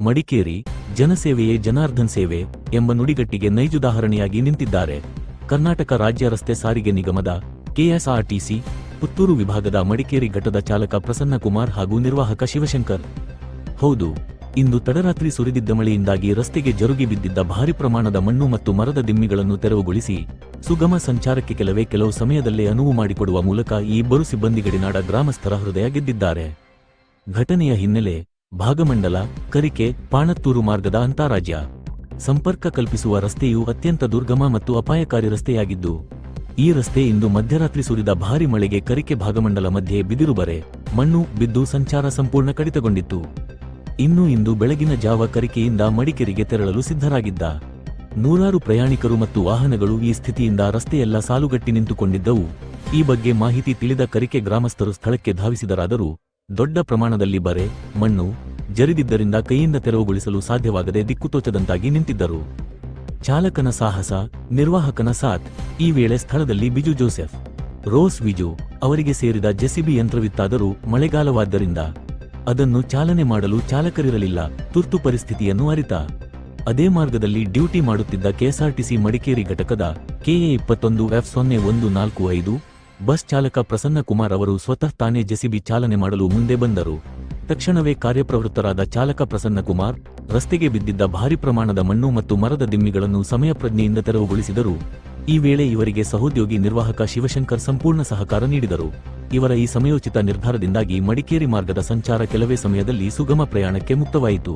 ಮಡಿಕೇರಿ ಜನಸೇವೆಯೇ ಜನಾರ್ದನ್ ಸೇವೆ ಎಂಬ ನುಡಿಗಟ್ಟಿಗೆ ನೈಜುದಾಹರಣೆಯಾಗಿ ನಿಂತಿದ್ದಾರೆ. ಕರ್ನಾಟಕ ರಾಜ್ಯ ರಸ್ತೆ ಸಾರಿಗೆ ನಿಗಮದ ಕೆಎಸ್ಆರ್ಟಿಸಿ ಪುತ್ತೂರು ವಿಭಾಗದ ಮಡಿಕೇರಿ ಘಟದ ಚಾಲಕ ಪ್ರಸನ್ನಕುಮಾರ್ ಹಾಗೂ ನಿರ್ವಾಹಕ ಶಿವಶಂಕರ್. ಹೌದು, ಇಂದು ತಡರಾತ್ರಿ ಸುರಿದಿದ್ದ ಮಳೆಯಿಂದಾಗಿ ರಸ್ತೆಗೆ ಜರುಗಿ ಬಿದ್ದಿದ್ದ ಭಾರಿ ಪ್ರಮಾಣದ ಮಣ್ಣು ಮತ್ತು ಮರದ ದಿಮ್ಮಿಗಳನ್ನು ತೆರವುಗೊಳಿಸಿ ಸುಗಮ ಸಂಚಾರಕ್ಕೆ ಕೆಲವು ಸಮಯದಲ್ಲೇ ಅನುವು ಮಾಡಿಕೊಡುವ ಮೂಲಕ ಈ ಇಬ್ಬರು ಸಿಬ್ಬಂದಿಗಡಿನಾಡ ಗ್ರಾಮಸ್ಥರ ಹೃದಯ ಗೆದ್ದಿದ್ದಾರೆ. ಘಟನೆಯ ಹಿನ್ನೆಲೆ ಭಾಗಮಂಡಲ ಕರಿಕೆ ಪಾಣತ್ತೂರು ಮಾರ್ಗದ ಅಂತಾರಾಜ್ಯ ಸಂಪರ್ಕ ಕಲ್ಪಿಸುವ ರಸ್ತೆಯು ಅತ್ಯಂತ ದುರ್ಗಮ ಮತ್ತು ಅಪಾಯಕಾರಿ ರಸ್ತೆಯಾಗಿದ್ದು, ಈ ರಸ್ತೆ ಇಂದು ಮಧ್ಯರಾತ್ರಿ ಸುರಿದ ಭಾರಿ ಮಳೆಗೆ ಕರಿಕೆ ಭಾಗಮಂಡಲ ಮಧ್ಯೆ ಬಿದಿರುಬರೆ ಮಣ್ಣು ಬಿದ್ದು ಸಂಚಾರ ಸಂಪೂರ್ಣ ಕಡಿತಗೊಂಡಿತ್ತು. ಇಂದು ಬೆಳಗಿನ ಜಾವ ಕರಿಕೆಯಿಂದ ಮಡಿಕೇರಿಗೆ ತೆರಳಲು ಸಿದ್ಧರಾಗಿದ್ದ ನೂರಾರು ಪ್ರಯಾಣಿಕರು ಮತ್ತು ವಾಹನಗಳು ಈ ಸ್ಥಿತಿಯಿಂದ ರಸ್ತೆಯೆಲ್ಲ ಸಾಲುಗಟ್ಟಿ ನಿಂತುಕೊಂಡಿದ್ದವು. ಈ ಬಗ್ಗೆ ಮಾಹಿತಿ ತಿಳಿದ ಕರಿಕೆ ಗ್ರಾಮಸ್ಥರು ಸ್ಥಳಕ್ಕೆ ಧಾವಿಸಿದರಾದರೂ ದೊಡ್ಡ ಪ್ರಮಾಣದಲ್ಲಿ ಬರೆ ಮಣ್ಣು ಜರಿದಿದ್ದರಿಂದ ಕೈಯಿಂದ ತೆರವುಗೊಳಿಸಲು ಸಾಧ್ಯವಾಗದೆ ದಿಕ್ಕುತೋಚದಂತಾಗಿ ನಿಂತಿದ್ದರು. ಚಾಲಕನ ಸಾಹಸ, ನಿರ್ವಾಹಕನ ಸಾಥ್. ಈ ವೇಳೆ ಸ್ಥಳದಲ್ಲಿ ಬಿಜು ಜೋಸೆಫ್, ರೋಸ್ ವಿಜು ಅವರಿಗೆ ಸೇರಿದ ಜೆಸಿಬಿ ಯಂತ್ರವಿತ್ತಾದರೂ ಮಳೆಗಾಲವಾದ್ದರಿಂದ ಅದನ್ನು ಚಾಲನೆ ಮಾಡಲು ಚಾಲಕರಿರಲಿಲ್ಲ. ತುರ್ತು ಪರಿಸ್ಥಿತಿಯನ್ನು ಅರಿತ ಅದೇ ಮಾರ್ಗದಲ್ಲಿ ಡ್ಯೂಟಿ ಮಾಡುತ್ತಿದ್ದ ಕೆಎಸ್ಆರ್ಟಿಸಿ ಮಡಿಕೇರಿ ಘಟಕದ ಕೆಎ 21F0145 ಬಸ್ ಚಾಲಕ ಪ್ರಸನ್ನಕುಮಾರ್ ಅವರು ಸ್ವತಃ ತಾನೇ ಜೆಸಿಬಿ ಚಾಲನೆ ಮಾಡಲು ಮುಂದೆ ಬಂದರು. ತಕ್ಷಣವೇ ಕಾರ್ಯಪ್ರವೃತ್ತರಾದ ಚಾಲಕ ಪ್ರಸನ್ನಕುಮಾರ್ ರಸ್ತೆಗೆ ಬಿದ್ದಿದ್ದ ಭಾರಿ ಪ್ರಮಾಣದ ಮಣ್ಣು ಮತ್ತು ಮರದ ದಿಮ್ಮಿಗಳನ್ನು ಸಮಯಪ್ರಜ್ಞೆಯಿಂದ ತೆರವುಗೊಳಿಸಿದರು. ಈ ವೇಳೆ ಇವರಿಗೆ ಸಹೋದ್ಯೋಗಿ ನಿರ್ವಾಹಕ ಶಿವಶಂಕರ್ ಸಂಪೂರ್ಣ ಸಹಕಾರ ನೀಡಿದರು. ಇವರ ಈ ಸಮಯೋಚಿತ ನಿರ್ಧಾರದಿಂದಾಗಿ ಮಡಿಕೇರಿ ಮಾರ್ಗದ ಸಂಚಾರ ಕೆಲವೇ ಸಮಯದಲ್ಲಿ ಸುಗಮ ಪ್ರಯಾಣಕ್ಕೆ ಮುಕ್ತವಾಯಿತು.